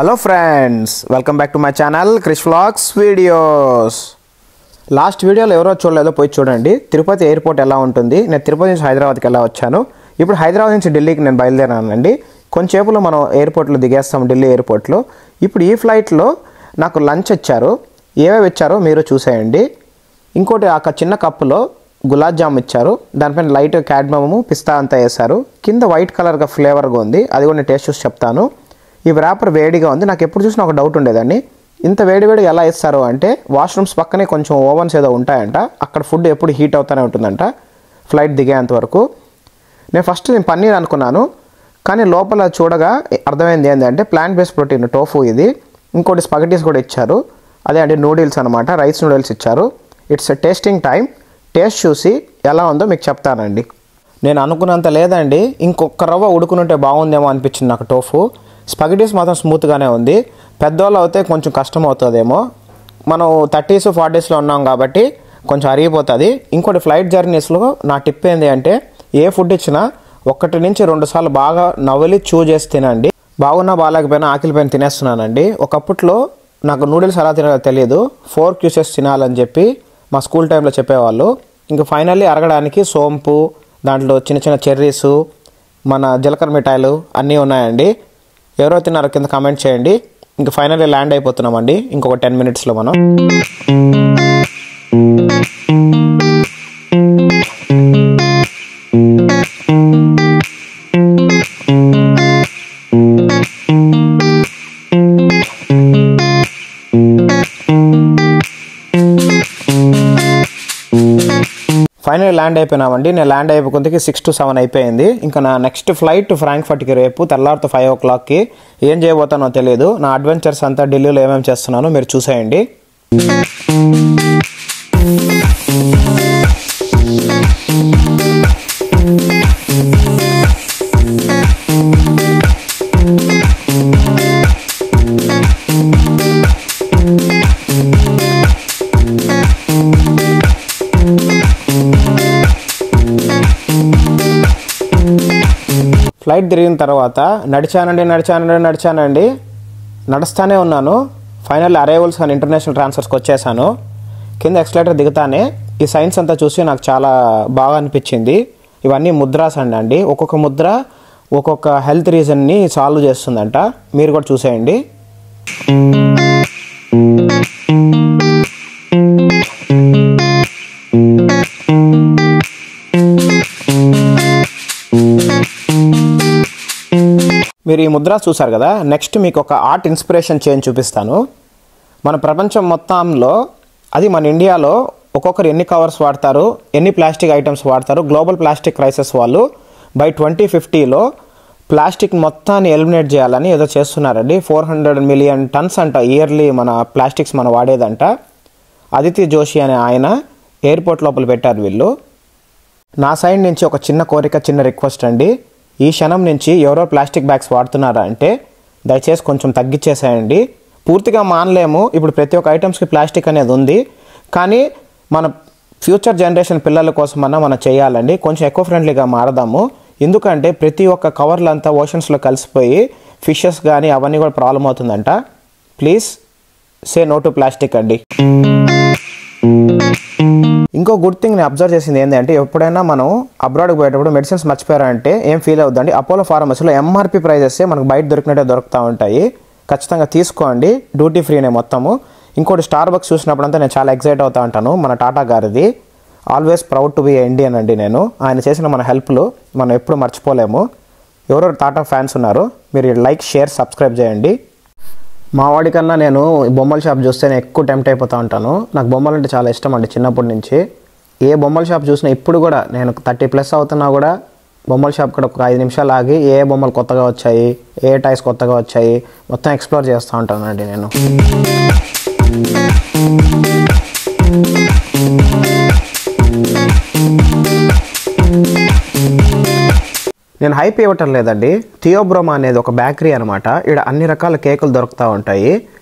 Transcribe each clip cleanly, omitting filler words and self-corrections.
Hello friends, welcome back to my channel Krish vlogs videos. Last వీడియోలో ఎవరో చూడలేదో పోయి చూడండి. తిరుపతి ఎయిర్పోర్ట్ ఎలా ఉంటుంది. నేను తిరుపతి నుంచి హైదరాబాద్కి ఎలా వచ్చాను. ఇప్పుడు హైదరాబాద్ నుంచి ఢిల్లీకి నేను బయలుదేరానండి. కొంచెంసేపులో మనం ఎయిర్పోర్ట్లో దిగేస్తాం, ఢిల్లీ ఎయిర్పోర్ట్లో. ఇప్పుడు ఈ ఫ్లైట్లో నాకు లంచ్ ఇచ్చారు. ఏవేవి ఇచ్చారో మీరు చూసేయండి. ఇంకోటి ఆ చిన్న కప్పులో గులాబ్ జామ్ ఇచ్చారు. దానిపైన లైట్ క్యాడ్మము పిస్తా అంతా వేశారు. కింద వైట్ కలర్గా ఫ్లేవర్గా ఉంది. అది కూడా నేను టేస్ట్ చూసి చెప్తాను. ఈ ర్యాపర్ వేడిగా ఉంది. నాకు ఎప్పుడు చూసినా ఒక డౌట్ ఉండేదాన్ని, ఇంత వేడివేడిగా ఎలా ఇస్తారు అంటే వాష్రూమ్స్ పక్కనే కొంచెం ఓవెన్స్ ఏదో ఉంటాయంట. అక్కడ ఫుడ్ ఎప్పుడు హీట్ అవుతూనే ఉంటుందంట ఫ్లైట్ దిగేంత వరకు. నేను పన్నీర్ అనుకున్నాను, కానీ లోపల చూడగా అర్థమైంది ఏంటంటే ప్లాంట్ బేస్డ్ ప్రోటీన్ టోఫు ఇది. ఇంకోటి స్పగటీస్ కూడా ఇచ్చారు. అదే అంటే నూడిల్స్ అనమాట, రైస్ నూడిల్స్ ఇచ్చారు. It's tasting time. టేస్ట్ చూసి ఎలా ఉందో మీకు చెప్తానండి. నేను అనుకున్నంత లేదండి, ఇంకొక రవ్వ ఉడుకునుంటే బాగుందేమో అనిపించింది నాకు టోఫు. స్పగటీస్ మాత్రం స్మూత్గానే ఉంది. పెద్దవాళ్ళు అయితే కొంచెం కష్టం అవుతుందేమో. మనం 30s 40sలో ఉన్నాం కాబట్టి కొంచెం అరిగిపోతుంది. ఇంకోటి ఫ్లైట్ జర్నీస్లో నా టిప్ ఏంటి అంటే ఏ ఫుడ్ ఇచ్చినా 1 నుంచి 2 సార్లు బాగా నవ్వులి చూ చేసి తినండి. బాగున్నా బాగాలేకపోయినా ఆకలిపైన తినేస్తున్నానండి. ఒకప్పట్లో నాకు నూడిల్స్ ఎలా తినాలో తెలియదు. 4 క్యూసెస్ తినాలని చెప్పి మా స్కూల్ టైంలో చెప్పేవాళ్ళు. ఇంకా ఫైనల్లీ అరగడానికి సోంపు, దాంట్లో చిన్న చిన్న చెర్రీసు, మన జీలకర్ర మిఠాయిలు అన్నీ ఉన్నాయండి. ఎవరో తిన్నారో కింద కామెంట్ చేయండి. ఇంకా ఫైనల్లీ ల్యాండ్ అయిపోతున్నామండి. ఇంకొక 10 minutesలో మనం. ఫైనల్ ల్యాండ్ అయిపోయినామండి. నేను ల్యాండ్ అయిపోకుందికి 6 to 7 అయిపోయింది. ఇంకా నా నెక్స్ట్ ఫ్లైట్ ఫ్రాంక్ఫర్ట్కి రేపు తెల్లారితో 5 o'clockకి. ఏం చేయబోతానో తెలియదు. నా అడ్వెంచర్స్ అంతా ఢిల్లీలో ఏమేమి చేస్తున్నానో మీరు చూసేయండి. ఫ్లైట్ తిరిగిన తర్వాత నడిచానండి. నడుస్తూనే ఉన్నాను. ఫైనల్ అరైవల్స్ అండ్ ఇంటర్నేషనల్ ట్రాన్స్ఫర్స్కి వచ్చేసాను. కింద ఎక్స్లేటర్ దిగుతానే ఈ సైన్స్ అంతా చూసి నాకు చాలా బాగా అనిపించింది. ఇవన్నీ ముద్రాస్ అండి. ఒక్కొక్క ముద్ర ఒక్కొక్క హెల్త్ రీజన్ని సాల్వ్ చేస్తుందంట. మీరు కూడా చూసేయండి. మీరు ఈ ముద్ర చూసారు కదా. నెక్స్ట్ మీకు ఒక ఆర్ట్ ఇన్స్పిరేషన్ చేంజ్ చూపిస్తాను. మన ప్రపంచం మొత్తంలో, అది మన ఇండియాలో ఒక్కొక్కరు ఎన్ని కవర్స్ వాడతారు, ఎన్ని ప్లాస్టిక్ ఐటమ్స్ వాడతారు. గ్లోబల్ ప్లాస్టిక్ క్రైసిస్ వాళ్ళు బై 2050లో ప్లాస్టిక్ మొత్తాన్ని ఎలిమినేట్ చేయాలని ఏదో చేస్తున్నారండి. 400 million tons అంట ఇయర్లీ మన ప్లాస్టిక్స్ మనం వాడేదంట. అదితి జోషి అనే ఆయన ఎయిర్పోర్ట్ లోపల పెట్టారు వీళ్ళు. నా సైడ్ నుంచి ఒక చిన్న కోరిక, చిన్న రిక్వెస్ట్ అండి. ఈ క్షణం నుంచి ఎవరో ప్లాస్టిక్ బ్యాగ్స్ వాడుతున్నారా అంటే దయచేసి కొంచెం తగ్గించేసేయండి. పూర్తిగా మానలేము. ఇప్పుడు ప్రతి ఒక్క ఐటమ్స్కి ప్లాస్టిక్ అనేది ఉంది. కానీ మన ఫ్యూచర్ జనరేషన్ పిల్లల కోసమన్నా మనం చేయాలండి. కొంచెం ఎకో ఫ్రెండ్లీగా మారదాము. ఎందుకంటే ప్రతి ఒక్క కవర్లంతా ఓషన్స్లో కలిసిపోయి ఫిషెస్ కానీ అవన్నీ కూడా ప్రాబ్లం అవుతుందంట. Please say no to plastic అండి. ఇంకో గుడ్ థింగ్ నేను అబ్జర్వ్ చేసింది ఏంటంటే ఎప్పుడైనా మనం అబ్రాడ్కి పోయేటప్పుడు మెడిసిన్స్ మర్చిపోయారంటే ఏం ఫీల్ అవుతుందండి. అపోలో ఫార్మసీలో MRP ప్రైజెస్ మనకు బయట దొరికినట్టే దొరుకుతూ ఉంటాయి. ఖచ్చితంగా తీసుకోండి. డ్యూటీ ఫ్రీనే మొత్తము. ఇంకోటి స్టార్బక్స్ చూసినప్పుడంతా నేను చాలా ఎక్సైట్ అవుతూ ఉంటాను. మన టాటా గారిది always proud to be Indian అండి నేను. ఆయన చేసిన మన హెల్ప్లు మనం ఎప్పుడు మర్చిపోలేము. ఎవరో టాటా ఫ్యాన్స్ ఉన్నారు, మీరు లైక్, షేర్, సబ్స్క్రైబ్ చేయండి. మా వాడికన్నా నేను బొమ్మల షాప్ చూస్తే నేను ఎక్కువ టెంప్ట్ అయిపోతూ ఉంటాను. నాకు బొమ్మలు అంటే చాలా ఇష్టం అండి చిన్నప్పటి నుంచి. ఏ బొమ్మల షాప్ చూసినా ఇప్పుడు కూడా నేను 30+ అవుతున్నా కూడా బొమ్మల షాప్ కూడా ఒక 5 నిమిషాలు ఆగి ఏ బొమ్మలు కొత్తగా వచ్చాయి, ఏ టాయ్స్ కొత్తగా వచ్చాయి మొత్తం ఎక్స్ప్లోర్ చేస్తూ ఉంటానండి నేను. నేను హైప్ ఇవ్వటం లేదండి. థియోబ్రోమా అనేది ఒక బేకరీ అనమాట. ఇక్కడ అన్ని రకాల కేకులు దొరుకుతూ ఉంటాయి.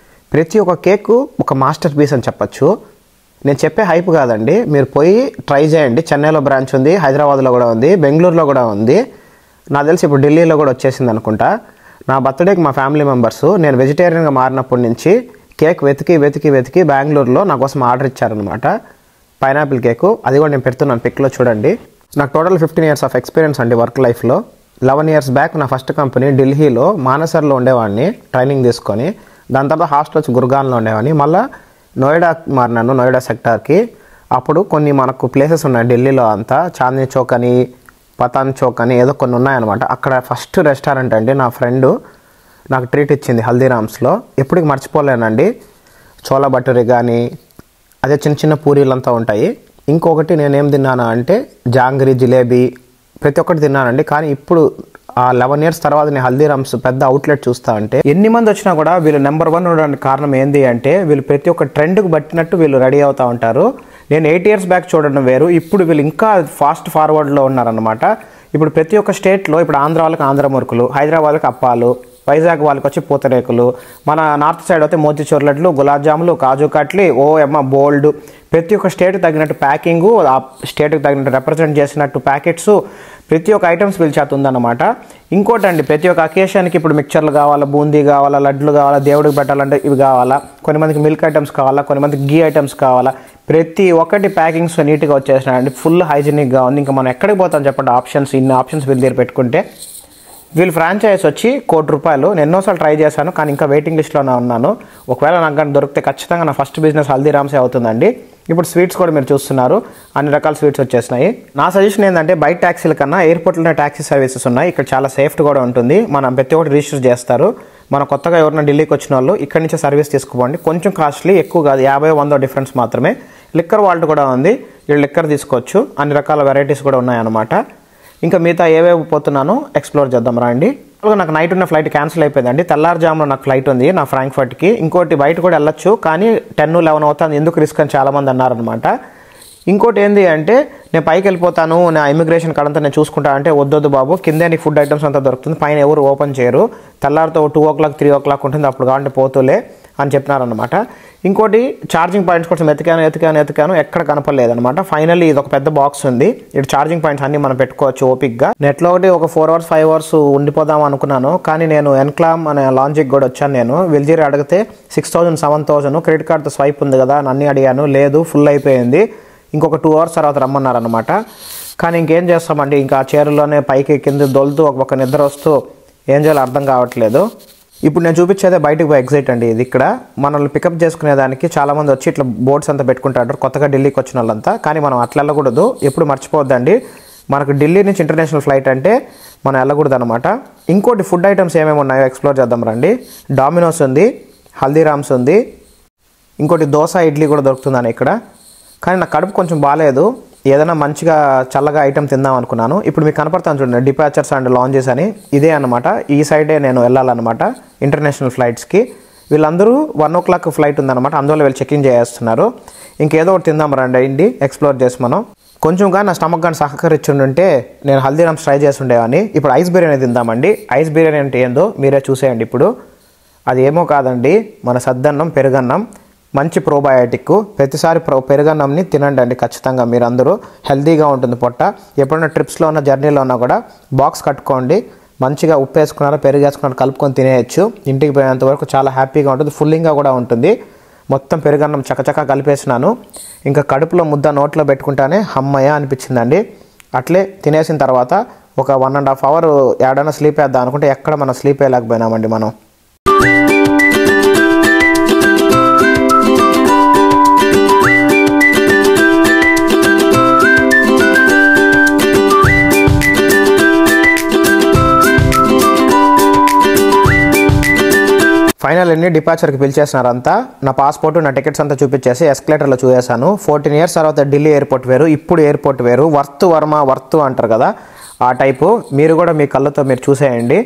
ప్రతి ఒక్క కేకు ఒక మాస్టర్ పీస్ అని చెప్పచ్చు. నేను చెప్పే హైప్ కాదండి, మీరు పోయి ట్రై చేయండి. చెన్నైలో బ్రాంచ్ ఉంది, హైదరాబాద్లో కూడా ఉంది, బెంగళూరులో కూడా ఉంది. నాకు తెలిసి ఇప్పుడు ఢిల్లీలో కూడా వచ్చేసింది అనుకుంటా. నా బర్త్డేకి మా ఫ్యామిలీ మెంబర్స్ నేను వెజిటేరియన్గా మారినప్పటి నుంచి కేక్ వెతికి బెంగళూరులో నా కోసం ఆర్డర్ ఇచ్చారనమాట. Pineapple cake. అది కూడా నేను పెడుతున్నాను పిక్లో చూడండి. నాకు టోటల్ 15 years ఆఫ్ ఎక్స్పీరియన్స్ అండి వర్క్ లైఫ్లో. 11 years బ్యాక్ నా ఫస్ట్ కంపెనీ ఢిల్లీలో మానసర్లో ఉండేవాడిని ట్రైనింగ్ తీసుకొని. దాని తర్వాత హాస్టల్స్ గుర్గాన్లో ఉండేవాడిని. మళ్ళీ నోయిడా మారినాను, నోయిడా సెక్టార్కి. అప్పుడు కొన్ని మనకు ప్లేసెస్ ఉన్నాయి ఢిల్లీలో అంతా, చాందనీ చౌక్ అని, పతాన్ చౌక్ అని ఏదో కొన్ని ఉన్నాయన్నమాట. అక్కడ ఫస్ట్ రెస్టారెంట్ అండి నా ఫ్రెండు నాకు ట్రీట్ ఇచ్చింది హల్దీరామ్స్లో. ఎప్పటికి మర్చిపోలేనండి. చోలా భటూరి కానీ, అదే చిన్న చిన్న పూరీలంతా ఉంటాయి. ఇంకొకటి నేనేం తిన్నాను అంటే జాంగ్రీ, జిలేబీ ప్రతి ఒక్కటి తిన్నానండి. కానీ ఇప్పుడు ఆ 11 years తర్వాత నేను హల్దీరామ్స్ పెద్ద అవుట్లెట్ చూస్తా అంటే ఎన్ని మంది వచ్చినా కూడా వీళ్ళు నెంబర్ 1 ఉండడానికి కారణం ఏంది అంటే వీళ్ళు ప్రతి ఒక్క ట్రెండ్కి బట్టినట్టు వీళ్ళు రెడీ అవుతూ ఉంటారు. నేను 8 years బ్యాక్ చూడడం వేరు, ఇప్పుడు వీళ్ళు ఇంకా ఫాస్ట్ ఫార్వర్డ్లో ఉన్నారనమాట. ఇప్పుడు ప్రతి ఒక్క స్టేట్లో ఇప్పుడు ఆంధ్ర వాళ్ళకి ఆంధ్ర మురుకులు, హైదరాబాద్కి అప్పాలు, వైజాగ్ వాళ్ళకి వచ్చి పూతరేకులు, మన నార్త్ సైడ్ అయితే మోతీచూర్ లడ్లు, గులాబ్ జాములు, కాజు కట్లీ, బోల్డ్. ప్రతి ఒక్క స్టేట్కి తగినట్టు ప్యాకింగు, ఆ స్టేట్కి తగినట్టు రిప్రజెంట్ చేసినట్టు ప్యాకెట్స్, ప్రతి ఒక్క ఐటమ్స్ వీళ్ళ చేత ఉందన్నమాట. ఇంకోటండి, ప్రతి ఒక్క అకేషన్కి ఇప్పుడు మిక్చర్లు కావాలా, బూందీ కావాలా, లడ్లు కావాలా, దేవుడికి పెట్టాలంటే ఇవి కావాలా, కొంతమందికి మిల్క్ ఐటమ్స్ కావాలా, కొంతమందికి గీ ఐటమ్స్ కావాలా, ప్రతి ఒక్కటి ప్యాకింగ్స్ నీట్గా వచ్చేసినాయండి. ఫుల్ హైజీనిక్గా ఉంది. ఇంకా మనం ఎక్కడికి పోతాం చెప్పండి, ఆప్షన్స్ ఇన్ని ఆప్షన్స్ వీళ్ళ దగ్గర పెట్టుకుంటే. వీళ్ళు ఫ్రాంచైజ్ వచ్చి ₹1,00,00,000. నేను ఎన్నోసార్లు ట్రై చేశాను కానీ ఇంకా వెయిటింగ్ లిస్ట్లోనే ఉన్నాను. ఒకవేళ నాకు కానీ దొరికితే ఖచ్చితంగా నా ఫస్ట్ బిజినెస్ హల్దీరామ్సే అవుతుందండి. ఇప్పుడు స్వీట్స్ కూడా మీరు చూస్తున్నారు, అన్ని రకాల స్వీట్స్ వచ్చేసినాయి. నా సజెషన్ ఏంటంటే బయట ట్యాక్సీల కన్నా ఎయిర్పోర్ట్లోనే ట్యాక్సీ సర్వీసెస్ ఉన్నాయి. ఇక్కడ చాలా సేఫ్టీ కూడా ఉంటుంది. మనం ప్రతి ఒక్కటి రిజిస్టర్ చేస్తారు. మన కొత్తగా ఎవరైనా ఢిల్లీకి వచ్చిన వాళ్ళు ఇక్కడి నుంచి సర్వీస్ తీసుకోండి. కొంచెం కాస్ట్లీ, ఎక్కువ కాదు, 50-100 డిఫరెన్స్ మాత్రమే. లిక్కర్ వాల్ట్ కూడా ఉంది, వీళ్ళు లిక్కర్ తీసుకోవచ్చు. అన్ని రకాల వెరైటీస్ కూడా ఉన్నాయన్నమాట. ఇంకా మిగతా ఏవేవి పోతున్నానో ఎక్స్ప్లోర్ చేద్దాం రండి. నాకు నైట్ ఉన్న ఫ్లైట్ క్యాన్సిల్ అయిపోయిందండి. తెల్లారుజామున నాకు ఫ్లైట్ ఉంది నా ఫ్రాంక్ఫర్ట్కి. ఇంకోటి బయట కూడా వెళ్ళొచ్చు కానీ 10-11 అవుతుంది, ఎందుకు రిస్క్ అని చాలామంది అన్నారనమాట. ఇంకోటి ఏంటి అంటే నేను పైకి వెళ్ళిపోతాను, నా ఇమిగ్రేషన్ కాడంతా నేను చూసుకుంటా అంటే వద్దొద్దు బాబు, కిందే నీకు ఫుడ్ ఐటమ్స్ అంతా దొరుకుతుంది, పైన ఎవరు ఓపెన్ చేయరు, తెల్లారితో 2 o'clock 3 o'clock ఉంటుంది, అప్పుడు కావాలంటే పోతులే అని చెప్పినారనమాట. ఇంకోటి ఛార్జింగ్ పాయింట్స్ కోసం ఎతికాను, ఎక్కడ కనపడలేదనమాట. ఫైనల్లీ ఇది ఒక పెద్ద బాక్స్ ఉంది, ఇటు ఛార్జింగ్ పాయింట్స్ అన్ని మనం పెట్టుకోవచ్చు ఓపిక్గా. నెట్లో ఒకటి ఒక 4 hours 5 hours ఉండిపోదాం అనుకున్నాను కానీ నేను ఎన్క్లామ్ అనే లాంచ్కి కూడా వచ్చాను. నేను వెల్జీర్ అడిగితే 6,000 7,000 క్రెడిట్ కార్డ్తో స్వైప్ ఉంది కదా అని అన్నీ అడిగాను, లేదు ఫుల్ అయిపోయింది, ఇంకొక 2 hours తర్వాత రమ్మన్నారనమాట. కానీ ఇంకేం చేస్తామండి, ఇంకా చైర్లోనే పైకి కింద దొలుతూ ఒక నిద్ర వస్తూ ఏం చేయాలో అర్థం కావట్లేదు. ఇప్పుడు నేను చూపించేదే బయటకు పోయి ఎగ్జిట్ అండి. ఇది ఇక్కడ మనల్ని పికప్ చేసుకునేదానికి చాలామంది వచ్చి ఇట్లా బోర్డ్స్ అంతా పెట్టుకుంటారు కొత్తగా ఢిల్లీకి వచ్చిన వాళ్ళంతా. కానీ మనం అట్లా వెళ్ళకూడదు, ఎప్పుడు మర్చిపోవద్దండి. మనకు ఢిల్లీ నుంచి ఇంటర్నేషనల్ ఫ్లైట్ అంటే మనం వెళ్ళకూడదు అనమాట. ఇంకోటి ఫుడ్ ఐటమ్స్ ఏమేమి ఉన్నాయో ఎక్స్ప్లోర్ చేద్దాం రండి. డామినోస్ ఉంది, హల్దీరామ్స్ ఉంది, ఇంకోటి దోశ ఇడ్లీ కూడా దొరుకుతుందని ఇక్కడ. కానీ నా కడుపు కొంచెం బాగాలేదు, ఏదైనా మంచిగా చల్లగా ఐటమ్ తిందాం అనుకున్నాను. ఇప్పుడు మీకు కనపడతాను చూడండి, డిపాచర్స్ అండ్ లాంజెస్ అని, ఇదే అనమాట. ఈ సైడే నేను వెళ్ళాలన్నమాట ఇంటర్నేషనల్ ఫ్లైట్స్కి. వీళ్ళందరూ 1 o'clock ఫ్లైట్ ఉందన్నమాట, అందువల్ల వీళ్ళు చెక్ ఇన్ చేస్తున్నారు. ఇంకేదో ఒకటి తిందాం రండి ఎక్స్ప్లోర్ చేసి మనం. కొంచెం కానీ నా స్టమక్ కానీ సహకరించుంటే నేను హల్దీరామ్స్ ట్రై చేసి ఉండేవాడిని. ఇప్పుడు ఐస్ బిర్యానీ తిందామండి. ఐస్ బిర్యానీ అంటే ఏందో మీరే చూసేయండి. ఇప్పుడు అది ఏమో కాదండి, మన సద్దన్నం పెరుగన్నం, మంచి ప్రోబయాటిక్. ప్రతిసారి పెరుగన్నంని తినండి అండి ఖచ్చితంగా, మీరందరూ హెల్తీగా ఉంటుంది పొట్ట. ఎప్పుడైనా ట్రిప్స్లో ఉన్న జర్నీలో ఉన్నా కూడా బాక్స్ కట్టుకోండి, మంచిగా ఉప్పు వేసుకున్నారో పెరుగు వేసుకున్నారో కలుపుకొని తినేయచ్చు. ఇంటికి పోయేంత వరకు చాలా హ్యాపీగా ఉంటుంది, ఫుల్లింగ్గా కూడా ఉంటుంది. మొత్తం పెరుగన్నం చకచకా కలిపేసినాను. ఇంకా కడుపులో ముద్ద నోట్లో పెట్టుకుంటానే అమ్మయ్య అనిపించిందండి. అట్లే తినేసిన తర్వాత ఒక 1.5 hour ఏడైనా స్లీప్ వేద్దాం అనుకుంటే ఎక్కడ మనం స్లీప్ వేయలేకపోయినామండి మనం. ఫైనల్ అన్ని డిపాచర్కి పిలిచేసినారు అంతా. నా పాస్పోర్ట్ నా టికెట్స్ అంతా చూపించేసి ఎస్కలేటర్లో చూసేసాను. 14 years తర్వాత ఢిల్లీ ఎయిర్పోర్ట్ వేరు, ఇప్పుడు ఎయిర్పోర్ట్ వేరు. వర్త్ అంటారు కదా ఆ టైపు. మీరు కూడా మీ కళ్ళతో మీరు చూసేయండి.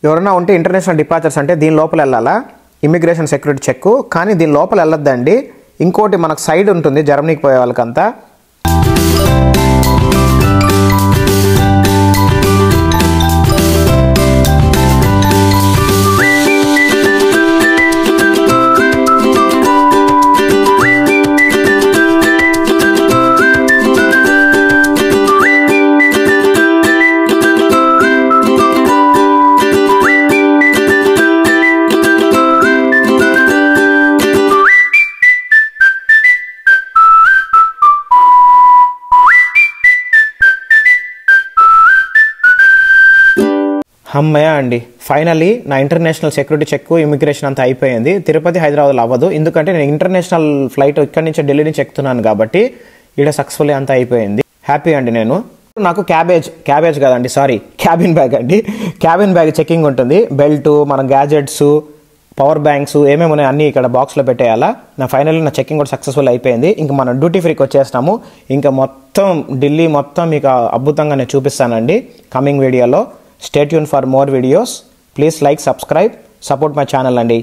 ఎవరైనా ఉంటే ఇంటర్నేషనల్ డిపార్చర్స్ అంటే దీని లోపల వెళ్ళాలా, ఇమిగ్రేషన్ సెక్యూరిటీ చెక్. కానీ దీని లోపల వెళ్ళొద్దండి. ఇంకోటి మనకు సైడ్ ఉంటుంది జర్మనీకి పోయే వాళ్ళకంతా. అమ్మయ్య అండి, ఫైనల్లీ నా ఇంటర్నేషనల్ సెక్యూరిటీ చెక్, ఇమిగ్రేషన్ అంతా అయిపోయింది. తిరుపతి హైదరాబాద్లో అవ్వదు, ఎందుకంటే నేను ఇంటర్నేషనల్ ఫ్లైట్ ఇక్కడి నుంచి ఢిల్లీ నుంచి ఎక్కుతున్నాను కాబట్టి ఇక్కడ సక్సెస్ఫుల్లీ అంతా అయిపోయింది. హ్యాపీ అండి నేను. నాకు క్యాబేజ్ కదండి, సారీ క్యాబిన్ బ్యాగ్ అండి. క్యాబిన్ బ్యాగ్ చెకింగ్ ఉంటుంది. బెల్ట్, మన గ్యాజెట్స్, పవర్ బ్యాంక్స్ ఏమేమి ఉన్నాయి అన్నీ ఇక్కడ బాక్స్లో పెట్టేయాలా. ఫైనల్లీ నా చెకింగ్ కూడా సక్సెస్ఫుల్ అయిపోయింది. ఇంకా మనం డ్యూటీ ఫ్రీకి వచ్చేస్తాము. ఇంకా మొత్తం ఢిల్లీ మొత్తం మీకు అద్భుతంగా నేను చూపిస్తానండి కమింగ్ వీడియోలో. Stay tuned for more videos. Please like, subscribe, support my channel అండి.